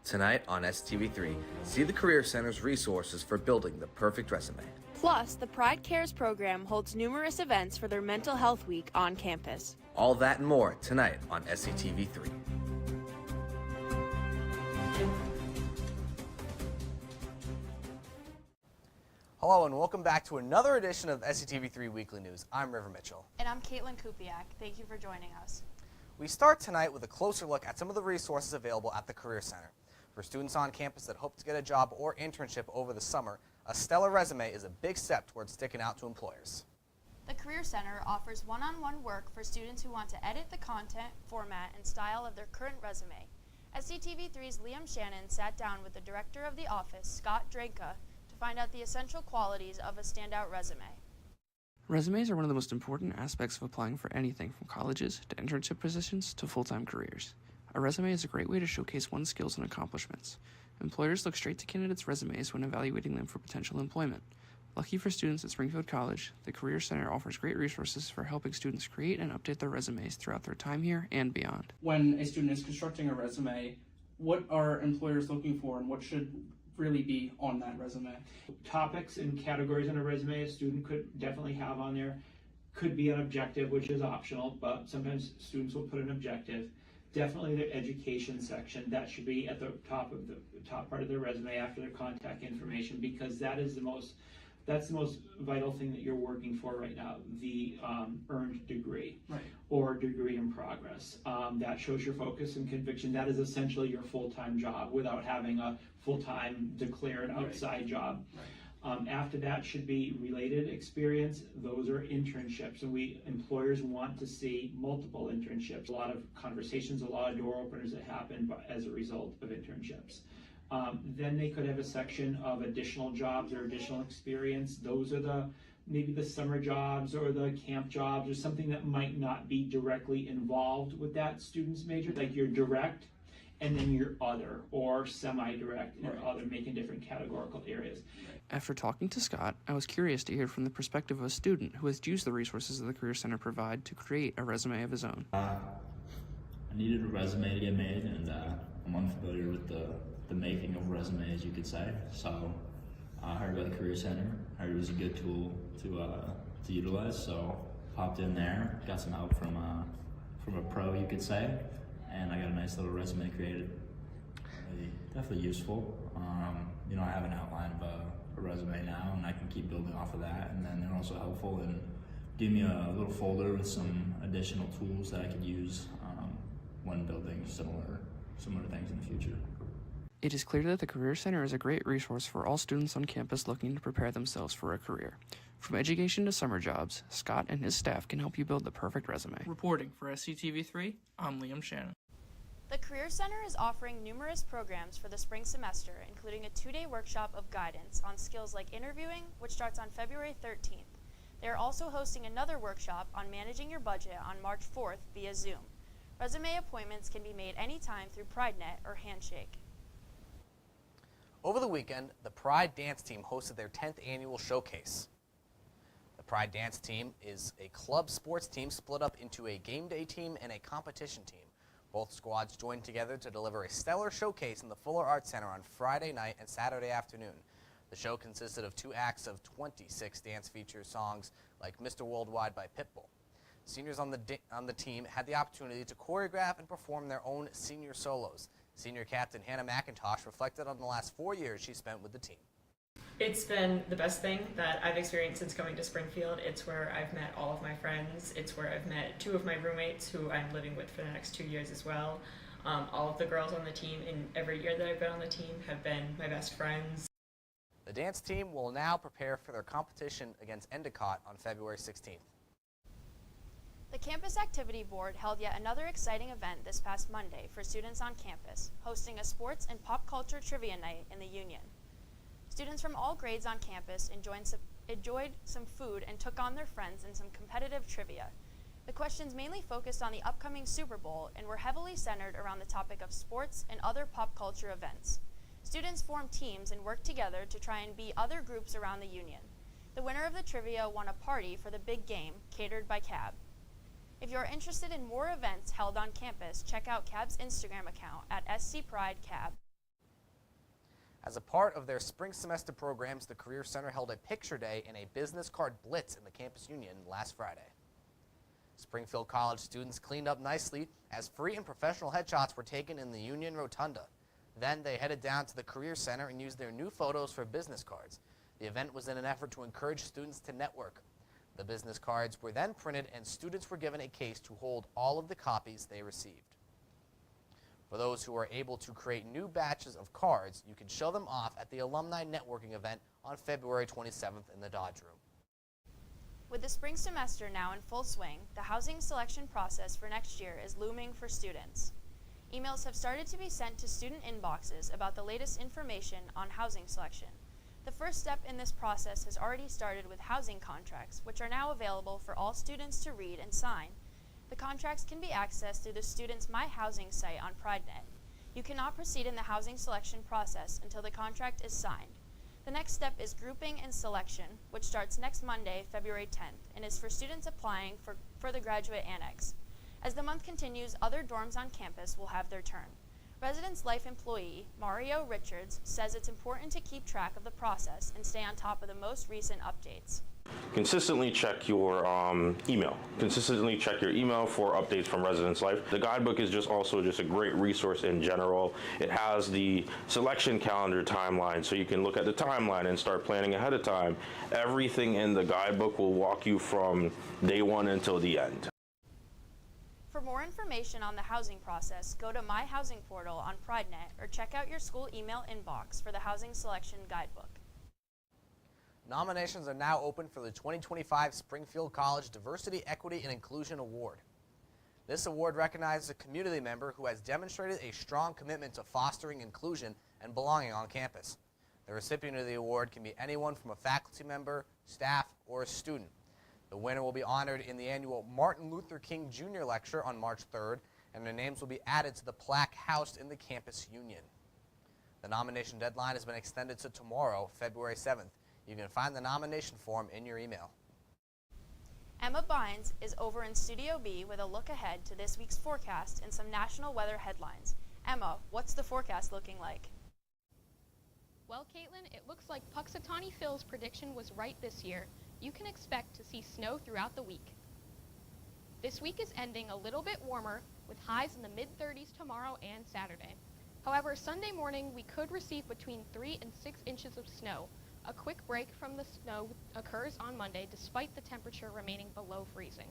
Tonight on SCTV3, see the Career Center's resources for building the perfect resume. Plus, the Pride Cares program holds numerous events for their Mental Health Week on campus. All that and more tonight on SCTV3. Hello and welcome back to another edition of SCTV3 Weekly News. I'm River Mitchell. And I'm Caitlin Kupiak. Thank you for joining us. We start tonight with a closer look at some of the resources available at the Career Center. For students on campus that hope to get a job or internship over the summer, a stellar resume is a big step towards sticking out to employers. The Career Center offers one-on-one work for students who want to edit the content, format, and style of their current resume. SCTV3's Liam Shannon sat down with the director of the office, Scott Dranka, to find out the essential qualities of a standout resume. Resumes are one of the most important aspects of applying for anything from colleges to internship positions to full-time careers. A resume is a great way to showcase one's skills and accomplishments. Employers look straight to candidates' resumes when evaluating them for potential employment. Lucky for students at Springfield College, the Career Center offers great resources for helping students create and update their resumes throughout their time here and beyond. When a student is constructing a resume, what are employers looking for and what should really be on that resume? Topics and categories on a resume a student could definitely have on there. Could be an objective, which is optional, but sometimes students will put an objective. Definitely their education section, that should be at the top part of their resume after their contact information, because that's the most vital thing that you're working for right now, the earned degree, Right. or degree in progress. That shows your focus and conviction. That is essentially your full-time job without having a full-time declared outside job. Right. After that should be related experience. Those are internships, and employers want to see multiple internships. A lot of conversations, a lot of door openers that happen as a result of internships. Then they could have a section of additional jobs or additional experience. Those are maybe the summer jobs or the camp jobs or something that might not be directly involved with that student's major, like your direct and then your other or semi-direct and other, making different categorical areas. After talking to Scott, I was curious to hear from the perspective of a student who has used the resources that the Career Center provide to create a resume of his own. I needed a resume to get made, and I'm unfamiliar with the making of resumes, you could say. So I heard about the Career Center. I heard it was a good tool to utilize. So popped in there, got some help from a pro, you could say, and I got a nice little resume created. Definitely useful. I have an outline of a resume now, and I can keep building off of that. And then they're also helpful in giving me a little folder with some additional tools that I could use when building similar things in the future. It is clear that the Career Center is a great resource for all students on campus looking to prepare themselves for a career. From education to summer jobs, Scott and his staff can help you build the perfect resume. Reporting for SCTV3, I'm Liam Shannon. The Career Center is offering numerous programs for the spring semester, including a 2-day workshop of guidance on skills like interviewing, which starts on February 13th. They are also hosting another workshop on managing your budget on March 4th via Zoom. Resume appointments can be made anytime through PrideNet or Handshake. Over the weekend, the Pride Dance Team hosted their 10th annual showcase. The Pride Dance Team is a club sports team split up into a game day team and a competition team. Both squads joined together to deliver a stellar showcase in the Fuller Arts Center on Friday night and Saturday afternoon. The show consisted of 2 acts of 26 dance feature songs like Mr. Worldwide by Pitbull. Seniors on the team had the opportunity to choreograph and perform their own senior solos. Senior captain Hannah McIntosh reflected on the last 4 years she spent with the team. It's been the best thing that I've experienced since coming to Springfield. It's where I've met all of my friends. It's where I've met 2 of my roommates who I'm living with for the next 2 years as well. All of the girls on the team in every year that I've been on the team have been my best friends. The dance team will now prepare for their competition against Endicott on February 16th. The Campus Activity Board held yet another exciting event this past Monday for students on campus, hosting a sports and pop culture trivia night in the Union. Students from all grades on campus enjoyed some food and took on their friends in some competitive trivia. The questions mainly focused on the upcoming Super Bowl and were heavily centered around the topic of sports and other pop culture events. Students formed teams and worked together to try and beat other groups around the Union. The winner of the trivia won a party for the big game, catered by CAB. If you are interested in more events held on campus, check out CAB's Instagram account at SCPrideCAB. As a part of their spring semester programs, the Career Center held a picture day and a business card blitz in the Campus Union last Friday. Springfield College students cleaned up nicely as free and professional headshots were taken in the Union Rotunda. Then they headed down to the Career Center and used their new photos for business cards. The event was in an effort to encourage students to network. The business cards were then printed and students were given a case to hold all of the copies they received. For those who are able to create new batches of cards, you can show them off at the Alumni Networking event on February 27th in the Dodge Room. With the spring semester now in full swing, the housing selection process for next year is looming for students. Emails have started to be sent to student inboxes about the latest information on housing selection. The first step in this process has already started with housing contracts, which are now available for all students to read and sign. The contracts can be accessed through the student's My Housing site on PrideNet. You cannot proceed in the housing selection process until the contract is signed. The next step is grouping and selection, which starts next Monday, February 10th, and is for students applying for the graduate annex. As the month continues, other dorms on campus will have their turn. Residence Life employee Mario Richards says it's important to keep track of the process and stay on top of the most recent updates. Consistently check your email. Consistently check your email for updates from Residence Life. The guidebook is also a great resource in general. It has the selection calendar timeline, so you can look at the timeline and start planning ahead of time. Everything in the guidebook will walk you from day one until the end. For more information on the housing process, go to My Housing portal on PrideNet or check out your school email inbox for the housing selection guidebook. Nominations are now open for the 2025 Springfield College Diversity, Equity, and Inclusion Award. This award recognizes a community member who has demonstrated a strong commitment to fostering inclusion and belonging on campus. The recipient of the award can be anyone from a faculty member, staff, or a student. The winner will be honored in the annual Martin Luther King Jr. Lecture on March 3rd, and their names will be added to the plaque housed in the Campus Union. The nomination deadline has been extended to tomorrow, February 7th. You can find the nomination form in your email. Emma Bynes is over in Studio B with a look ahead to this week's forecast and some national weather headlines. Emma, what's the forecast looking like? Well, Caitlin, it looks like Puxatawny Phil's prediction was right this year. You can expect to see snow throughout the week. This week is ending a little bit warmer with highs in the mid-30s tomorrow and Saturday. However, Sunday morning we could receive between 3 and 6 inches of snow. A quick break from the snow occurs on Monday despite the temperature remaining below freezing.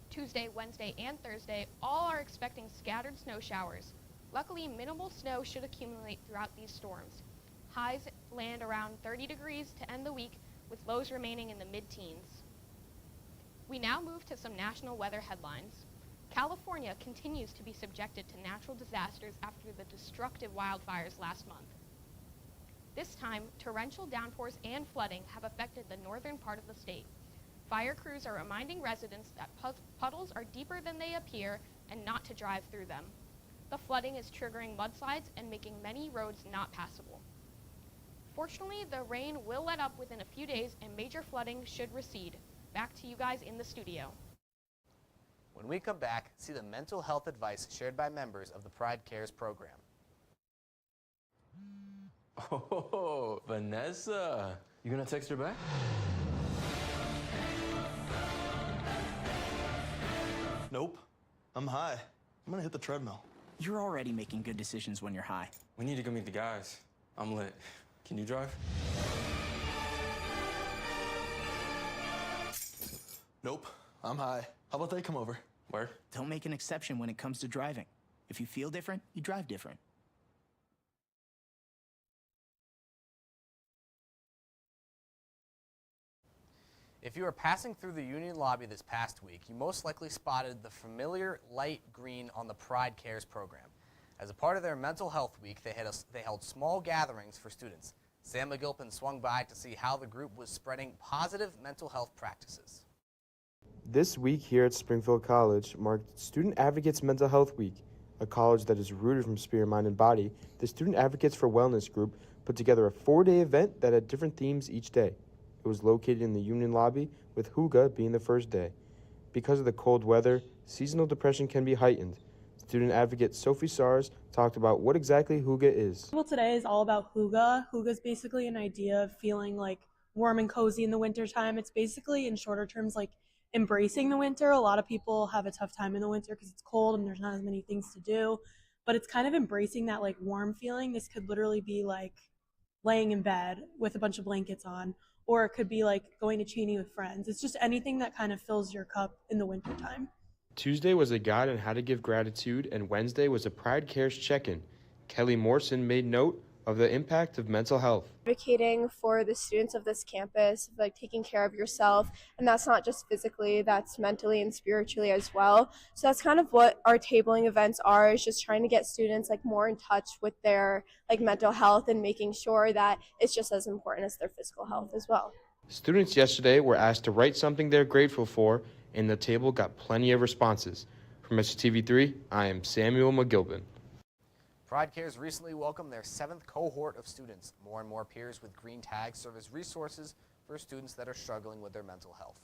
Tuesday, Wednesday, and Thursday all are expecting scattered snow showers. Luckily, minimal snow should accumulate throughout these storms. Highs land around 30 degrees to end the week, with lows remaining in the mid-teens. We now move to some national weather headlines. California continues to be subjected to natural disasters after the destructive wildfires last month. This time, torrential downpours and flooding have affected the northern part of the state. Fire crews are reminding residents that puddles are deeper than they appear and not to drive through them. The flooding is triggering mudslides and making many roads not passable. Fortunately, the rain will let up within a few days and major flooding should recede. Back to you guys in the studio. When we come back, see the mental health advice shared by members of the Pride Cares program. Oh, Vanessa. You gonna text her back? Nope. I'm high. I'm gonna hit the treadmill. You're already making good decisions when you're high. We need to go meet the guys. I'm lit. Can you drive? Nope. I'm high. How about they come over? Where? Don't make an exception when it comes to driving. If you feel different, you drive different. If you were passing through the Union lobby this past week, you most likely spotted the familiar light green on the Pride Cares program. As a part of their mental health week, they held small gatherings for students. Sam McGilpin swung by to see how the group was spreading positive mental health practices. This week here at Springfield College marked Student Advocates Mental Health Week. A college that is rooted from spirit, mind, and body, the Student Advocates for Wellness group put together a 4-day event that had different themes each day. It was located in the Union lobby, with Hygge being the first day. Because of the cold weather, seasonal depression can be heightened. Student advocate Sophie Sars talked about what exactly hygge is. Well, today is all about hygge. Hygge is basically an idea of feeling like warm and cozy in the wintertime. It's basically, in shorter terms, like embracing the winter. A lot of people have a tough time in the winter because it's cold and there's not as many things to do, but it's kind of embracing that like warm feeling. This could literally be like laying in bed with a bunch of blankets on, or it could be like going to Cheney with friends. It's just anything that kind of fills your cup in the wintertime. Tuesday was a guide on how to give gratitude, and Wednesday was a Pride Cares check-in. Kelly Morrison made note of the impact of mental health. Advocating for the students of this campus, like taking care of yourself, and that's not just physically, that's mentally and spiritually as well. So that's kind of what our tabling events are, is just trying to get students like more in touch with their like mental health and making sure that it's just as important as their physical health as well. Students yesterday were asked to write something they're grateful for, and the table got plenty of responses. From SCTV3, I am Samuel McGilvin. Pride Cares recently welcomed their 7th cohort of students. More and more peers with green tags serve as resources for students that are struggling with their mental health.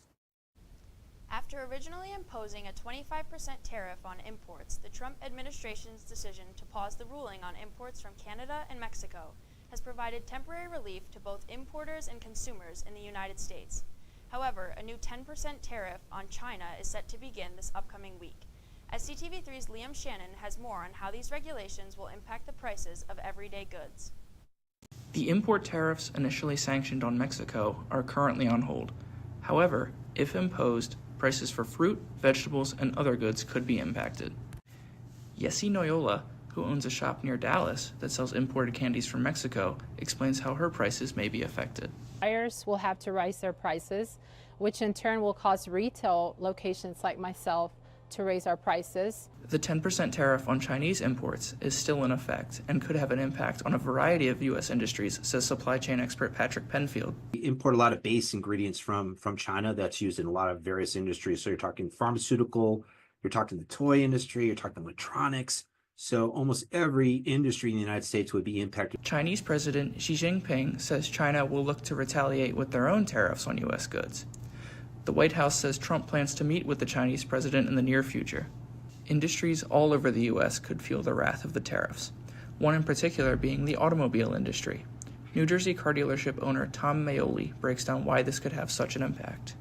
After originally imposing a 25% tariff on imports, the Trump administration's decision to pause the ruling on imports from Canada and Mexico has provided temporary relief to both importers and consumers in the United States. However, a new 10% tariff on China is set to begin this upcoming week. SCTV3's Liam Shannon has more on how these regulations will impact the prices of everyday goods. The import tariffs initially sanctioned on Mexico are currently on hold. However, if imposed, prices for fruit, vegetables, and other goods could be impacted. Yessi Noyola, who owns a shop near Dallas that sells imported candies from Mexico, explains how her prices may be affected. Buyers will have to raise their prices, which in turn will cause retail locations like myself to raise our prices. The 10% tariff on Chinese imports is still in effect and could have an impact on a variety of U.S. industries, says supply chain expert Patrick Penfield. We import a lot of base ingredients from China that's used in a lot of various industries. So you're talking pharmaceutical, you're talking the toy industry, you're talking electronics. So almost every industry in the United States would be impacted. Chinese President Xi Jinping says China will look to retaliate with their own tariffs on U.S. goods. The White House says Trump plans to meet with the Chinese president in the near future. Industries all over the U.S. could feel the wrath of the tariffs, one in particular being the automobile industry. New Jersey car dealership owner Tom Maioli breaks down why this could have such an impact.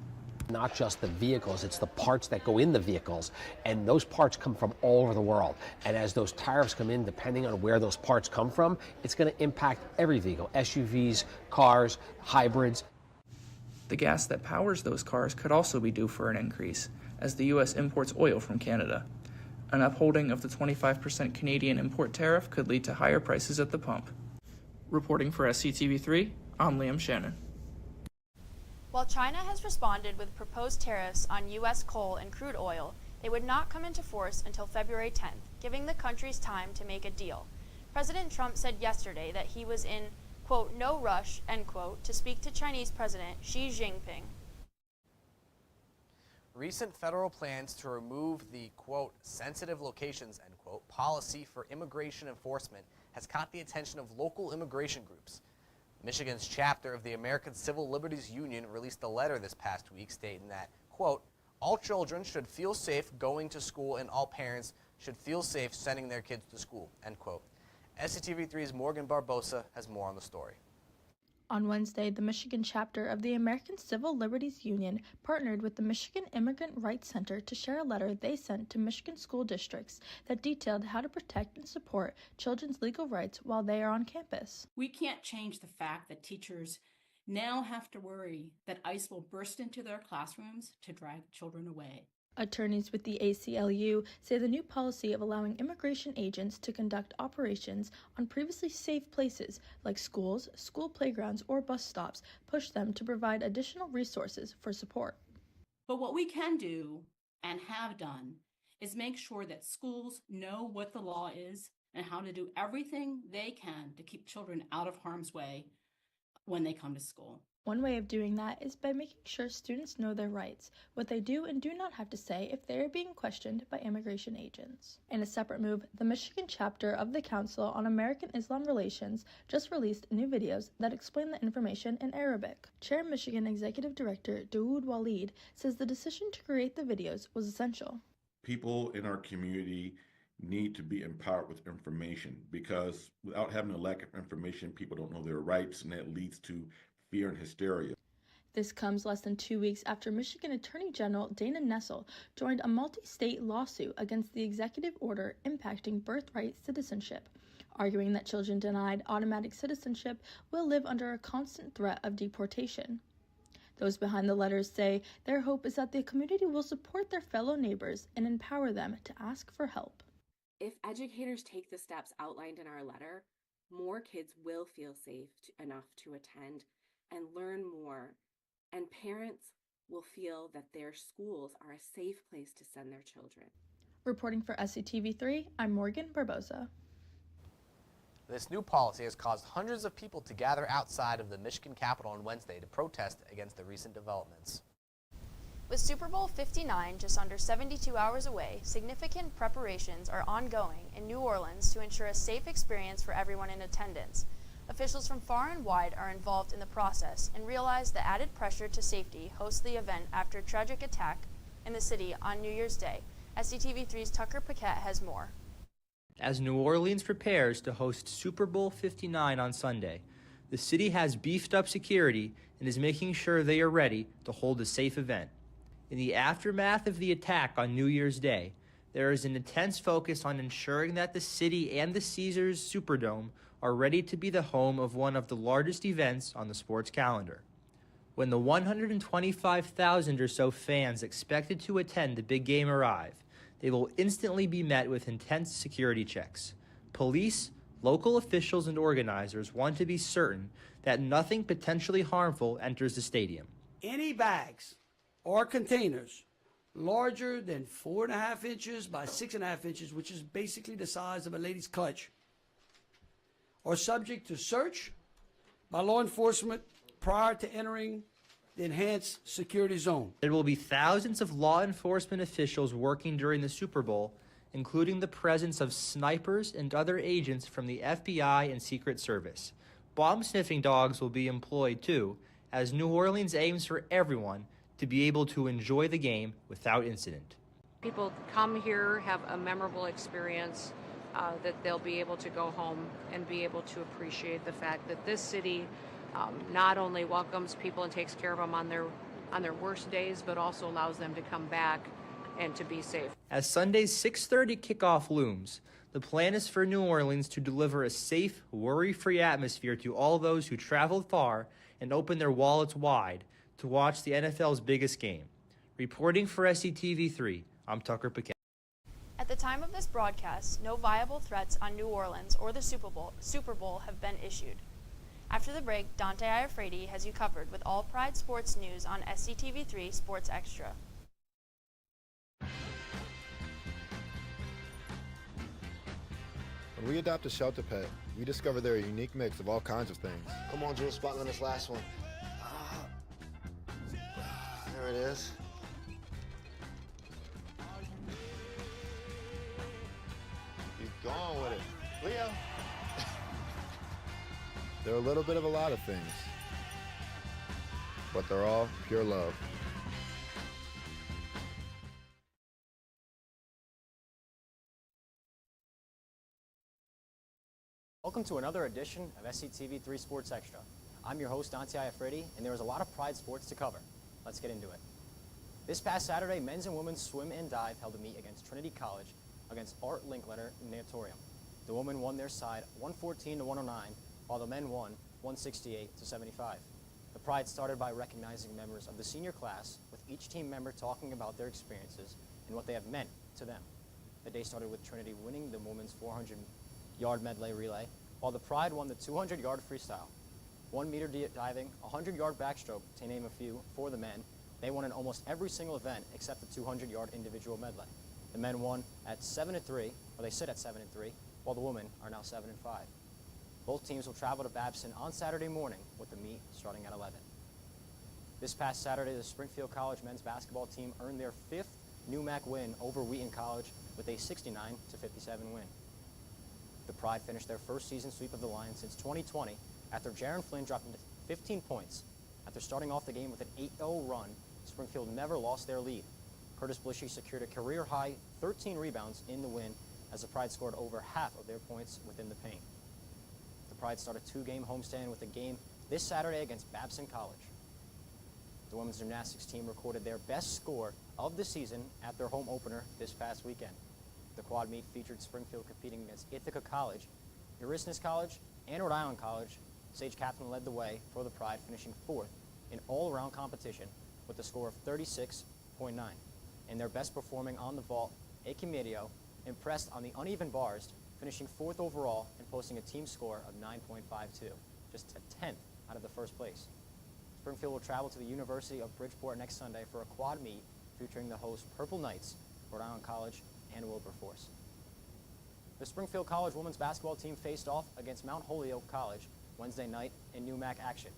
Not just the vehicles, it's the parts that go in the vehicles, and those parts come from all over the world. And as those tariffs come in, depending on where those parts come from, it's going to impact every vehicle, SUVs, cars, hybrids. The gas that powers those cars could also be due for an increase, as the U.S. imports oil from Canada. An upholding of the 25% Canadian import tariff could lead to higher prices at the pump. Reporting for SCTV3, I'm Liam Shannon. While China has responded with proposed tariffs on U.S. coal and crude oil, they would not come into force until February 10th, giving the countries time to make a deal. President Trump said yesterday that he was in, quote, no rush, end quote, to speak to Chinese President Xi Jinping. Recent federal plans to remove the, quote, sensitive locations, end quote, policy for immigration enforcement has caught the attention of local immigration groups. Michigan's chapter of the American Civil Liberties Union released a letter this past week stating that, quote, all children should feel safe going to school and all parents should feel safe sending their kids to school, end quote. SCTV3's Morgan Barbosa has more on the story. On Wednesday, the Michigan chapter of the American Civil Liberties Union partnered with the Michigan Immigrant Rights Center to share a letter they sent to Michigan school districts that detailed how to protect and support children's legal rights while they are on campus. We can't change the fact that teachers now have to worry that ICE will burst into their classrooms to drag children away. Attorneys with the ACLU say the new policy of allowing immigration agents to conduct operations on previously safe places like schools, school playgrounds, or bus stops push them to provide additional resources for support. But what we can do and have done is make sure that schools know what the law is and how to do everything they can to keep children out of harm's way when they come to school. One way of doing that is by making sure students know their rights, what they do and do not have to say if they are being questioned by immigration agents. In a separate move, the Michigan chapter of the Council on American-Islam Relations just released new videos that explain the information in Arabic. Chair Michigan Executive Director Dawood Walid says the decision to create the videos was essential. People in our community need to be empowered with information, because without having a lack of information, people don't know their rights, and that leads to fear and hysteria. This comes less than 2 weeks after Michigan Attorney General Dana Nessel joined a multi-state lawsuit against the executive order impacting birthright citizenship, arguing that children denied automatic citizenship will live under a constant threat of deportation. Those behind the letters say their hope is that the community will support their fellow neighbors and empower them to ask for help. If educators take the steps outlined in our letter, more kids will feel safe enough to attend and learn more, and parents will feel that their schools are a safe place to send their children. Reporting for SCTV3, I'm Morgan Barbosa. This new policy has caused hundreds of people to gather outside of the Michigan Capitol on Wednesday to protest against the recent developments. With Super Bowl 59 just under 72 hours away, significant preparations are ongoing in New Orleans to ensure a safe experience for everyone in attendance. Officials from far and wide are involved in the process and realize the added pressure to safety hosts the event after a tragic attack in the city on New Year's Day. SCTV3's Tucker Paquette has more. As New Orleans prepares to host Super Bowl 59 on Sunday, the city has beefed up security and is making sure they are ready to hold a safe event. In the aftermath of the attack on New Year's Day, there is an intense focus on ensuring that the city and the Caesars Superdome are ready to be the home of one of the largest events on the sports calendar. When the 125,000 or so fans expected to attend the big game arrive, they will instantly be met with intense security checks. Police, local officials, and organizers want to be certain that nothing potentially harmful enters the stadium. Any bags or containers larger than 4.5 inches by 6.5 inches, which is basically the size of a lady's clutch, are subject to search by law enforcement prior to entering the enhanced security zone. There will be thousands of law enforcement officials working during the Super Bowl, including the presence of snipers and other agents from the FBI and Secret Service. Bomb-sniffing dogs will be employed too, as New Orleans aims for everyone to be able to enjoy the game without incident. People come here, have a memorable experience, that they'll be able to go home and be able to appreciate the fact that this city not only welcomes people and takes care of them on their worst days, but also allows them to come back and to be safe. As Sunday's 6:30 kickoff looms, the plan is for New Orleans to deliver a safe, worry-free atmosphere to all those who traveled far and opened their wallets wide to watch the NFL's biggest game. Reporting for SCTV3, I'm Tucker Paquette. At the time of this broadcast, no viable threats on New Orleans or the Super Bowl have been issued. After the break, Dante Iafredi has you covered with all Pride sports news on SCTV3 Sports Extra. When we adopt a shelter pet, we discover they're a unique mix of all kinds of things. Come on, Jules, spotlight on this last one. There it is. Keep going with it. Leo. They're a little bit of a lot of things, but they're all pure love. Welcome to another edition of SCTV3 Sports Extra. I'm your host, Dante Iafredi, and there is a lot of Pride sports to cover. Let's get into it. This past Saturday, men's and women's swim and dive held a meet against Trinity College against Art Linkletter Natatorium. The women won their side 114 to 109, while the men won 168 to 75. The Pride started by recognizing members of the senior class, with each team member talking about their experiences and what they have meant to them. The day started with Trinity winning the women's 400-yard medley relay, while the Pride won the 200-yard freestyle. 1-meter diving, 100-yard backstroke, to name a few, for the men. They won in almost every single event except the 200-yard individual medley. The men won at 7-3, or they sit at 7-3, while the women are now 7-5. Both teams will travel to Babson on Saturday morning, with the meet starting at 11. This past Saturday, the Springfield College men's basketball team earned their 5th NEWMAC win over Wheaton College with a 69-57 win. The Pride finished their first season sweep of the Lions since 2020 after Jaron Flynn dropped into 15 points. After starting off the game with an 8-0 run, Springfield never lost their lead. Curtis Blishy secured a career-high 13 rebounds in the win as the Pride scored over half of their points within the paint. The Pride start a 2-game homestand with a game this Saturday against Babson College. The women's gymnastics team recorded their best score of the season at their home opener this past weekend. The quad meet featured Springfield competing against Ithaca College, Erasmus College, and Rhode Island College. Sage Catherine led the way for the Pride, finishing 4th in all-around competition with a score of 36.9. In their best performing on the vault, Ake Medio impressed on the uneven bars, finishing 4th overall and posting a team score of 9.52, just a 10th out of the first place. Springfield will travel to the University of Bridgeport next Sunday for a quad meet featuring the host Purple Knights, Rhode Island College, and Wilberforce. The Springfield College women's basketball team faced off against Mount Holyoke College Wednesday night in NUMAC action.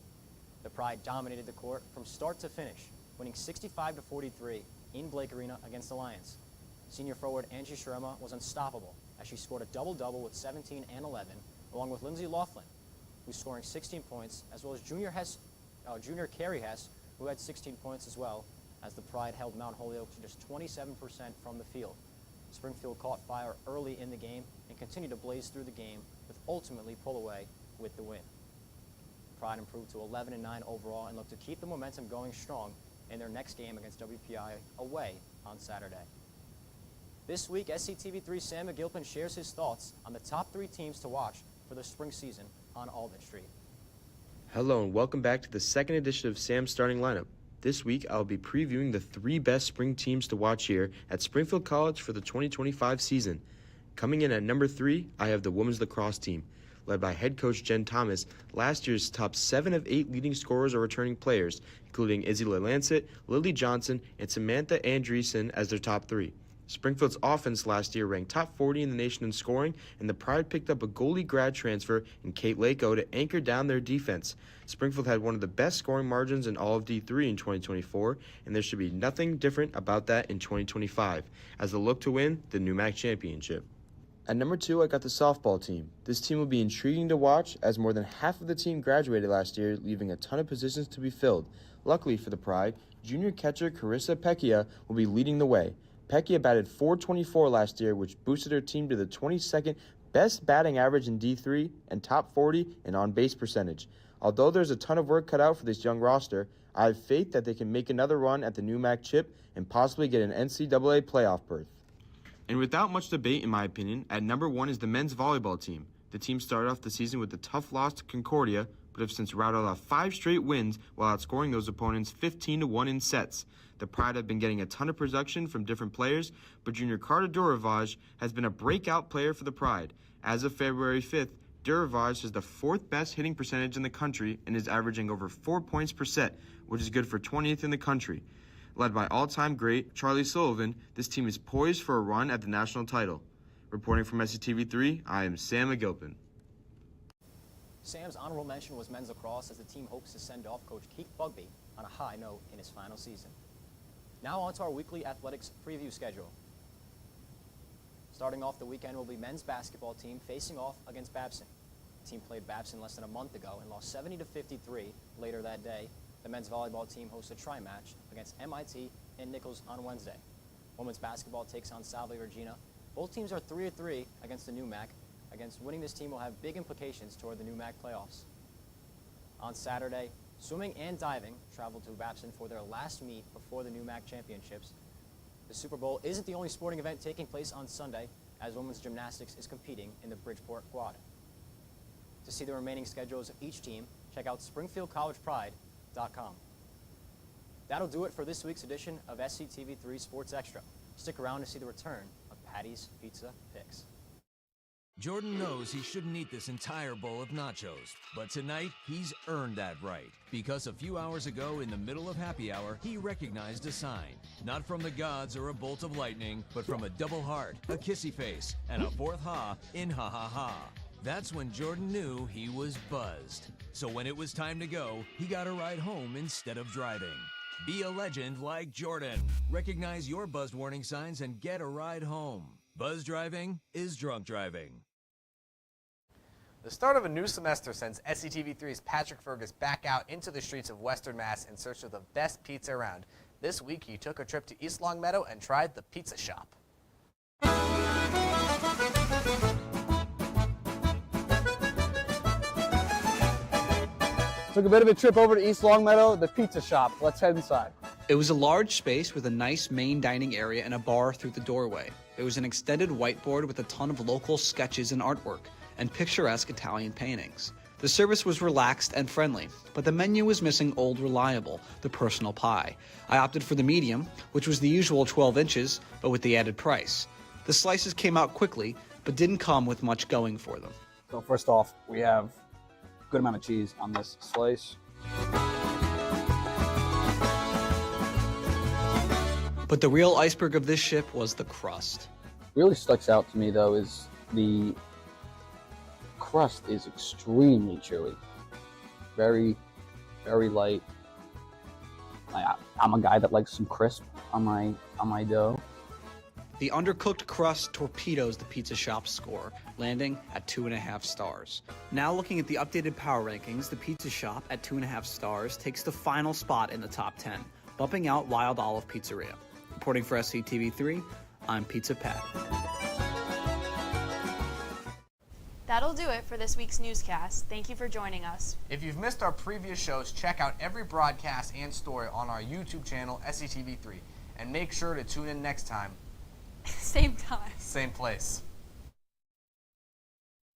The Pride dominated the court from start to finish, winning 65-43 in Blake Arena against the Lions. Senior forward Angie Sharema was unstoppable as she scored a double-double with 17 and 11, along with Lindsay Laughlin, who's scoring 16 points, as well as junior Carrie Hess, who had 16 points as well, as the Pride held Mount Holyoke to just 27% from the field. Springfield caught fire early in the game and continued to blaze through the game, with ultimately pull away with the win. Pride improved to 11-9 overall and look to keep the momentum going strong in their next game against WPI away on Saturday. This week, SCTV3 Sam McGilpin shares his thoughts on the top 3 teams to watch for the spring season on Albin Street. Hello and welcome back to the second edition of Sam's Starting Lineup. This week, I'll be previewing the 3 best spring teams to watch here at Springfield College for the 2025 season. Coming in at number 3, I have the women's lacrosse team. Led by head coach Jen Thomas, last year's top 7 of 8 leading scorers are returning players, including Izzy LaLancet, Lily Johnson, and Samantha Andreessen as their top 3. Springfield's offense last year ranked top 40 in the nation in scoring, and the Pride picked up a goalie grad transfer in Kate Lako to anchor down their defense. Springfield had one of the best scoring margins in all of D3 in 2024, and there should be nothing different about that in 2025, as they look to win the NUMAC championship. At number 2, I got the softball team. This team will be intriguing to watch, as more than half of the team graduated last year, leaving a ton of positions to be filled. Luckily for the Pride, junior catcher Carissa Pecchia will be leading the way. Pecchia batted .424 last year, which boosted her team to the 22nd best batting average in D3 and top 40 in on-base percentage. Although there's a ton of work cut out for this young roster, I have faith that they can make another run at the NUMAC chip and possibly get an NCAA playoff berth. And without much debate, in my opinion, at number 1 is the men's volleyball team. The team started off the season with a tough loss to Concordia, but have since routed off 5 straight wins while outscoring those opponents 15-1 in sets. The Pride have been getting a ton of production from different players, but junior Carter Duravage has been a breakout player for the Pride. As of February 5th, Duravage has the 4th best hitting percentage in the country and is averaging over 4 points per set, which is good for 20th in the country. Led by all-time great Charlie Sullivan, this team is poised for a run at the national title. Reporting from SCTV3, I am Sam McGilpin. Sam's honorable mention was men's lacrosse, as the team hopes to send off Coach Keith Bugby on a high note in his final season. Now on to our weekly athletics preview schedule. Starting off the weekend will be men's basketball team facing off against Babson. The team played Babson less than a month ago and lost 70-53 later that day. The men's volleyball team hosts a tri-match against MIT and Nichols on Wednesday. Women's basketball takes on Salve Regina. Both teams are 3-3 against the NUMAC. Against winning this team will have big implications toward the NUMAC playoffs. On Saturday, swimming and diving travel to Babson for their last meet before the NUMAC championships. The Super Bowl isn't the only sporting event taking place on Sunday, as women's gymnastics is competing in the Bridgeport Quad. To see the remaining schedules of each team, check out SpringfieldCollegePride.com. That'll do it for this week's edition of SCTV3 Sports Extra. Stick around to see the return of Patty's Pizza Picks. Jordan knows he shouldn't eat this entire bowl of nachos, but tonight he's earned that right, because a few hours ago in the middle of happy hour, he recognized a sign, not from the gods or a bolt of lightning, but from a double heart, a kissy face, and a 4th ha in ha ha ha. That's when Jordan knew he was buzzed. So when it was time to go, he got a ride home instead of driving. Be a legend like Jordan. Recognize your buzzed warning signs and get a ride home. Buzz driving is drunk driving. The start of a new semester sends SCTV3's Patrick Fergus back out into the streets of Western Mass in search of the best pizza around. This week, he took a trip to East Longmeadow and tried the Pizza Shop. Took a bit of a trip over to East Longmeadow, the pizza shop. Let's head inside. It was a large space with a nice main dining area and a bar through the doorway. There was an extended whiteboard with a ton of local sketches and artwork, and picturesque Italian paintings. The service was relaxed and friendly, but the menu was missing Old Reliable, the personal pie. I opted for the medium, which was the usual 12 inches, but with the added price. The slices came out quickly, but didn't come with much going for them. So first off, we have a good amount of cheese on this slice. But the real iceberg of this ship was the crust. Really sticks out to me though is the crust is extremely chewy. Very, very light. I'm a guy that likes some crisp on my dough. The undercooked crust torpedoes the pizza shop's score, landing at 2.5 stars. Now looking at the updated power rankings, the pizza shop at 2.5 stars takes the final spot in the top 10, bumping out Wild Olive Pizzeria. Reporting for SCTV3, I'm Pizza Pat. That'll do it for this week's newscast. Thank you for joining us. If you've missed our previous shows, check out every broadcast and story on our YouTube channel, SCTV3. And make sure to tune in next time. Same time. Same place.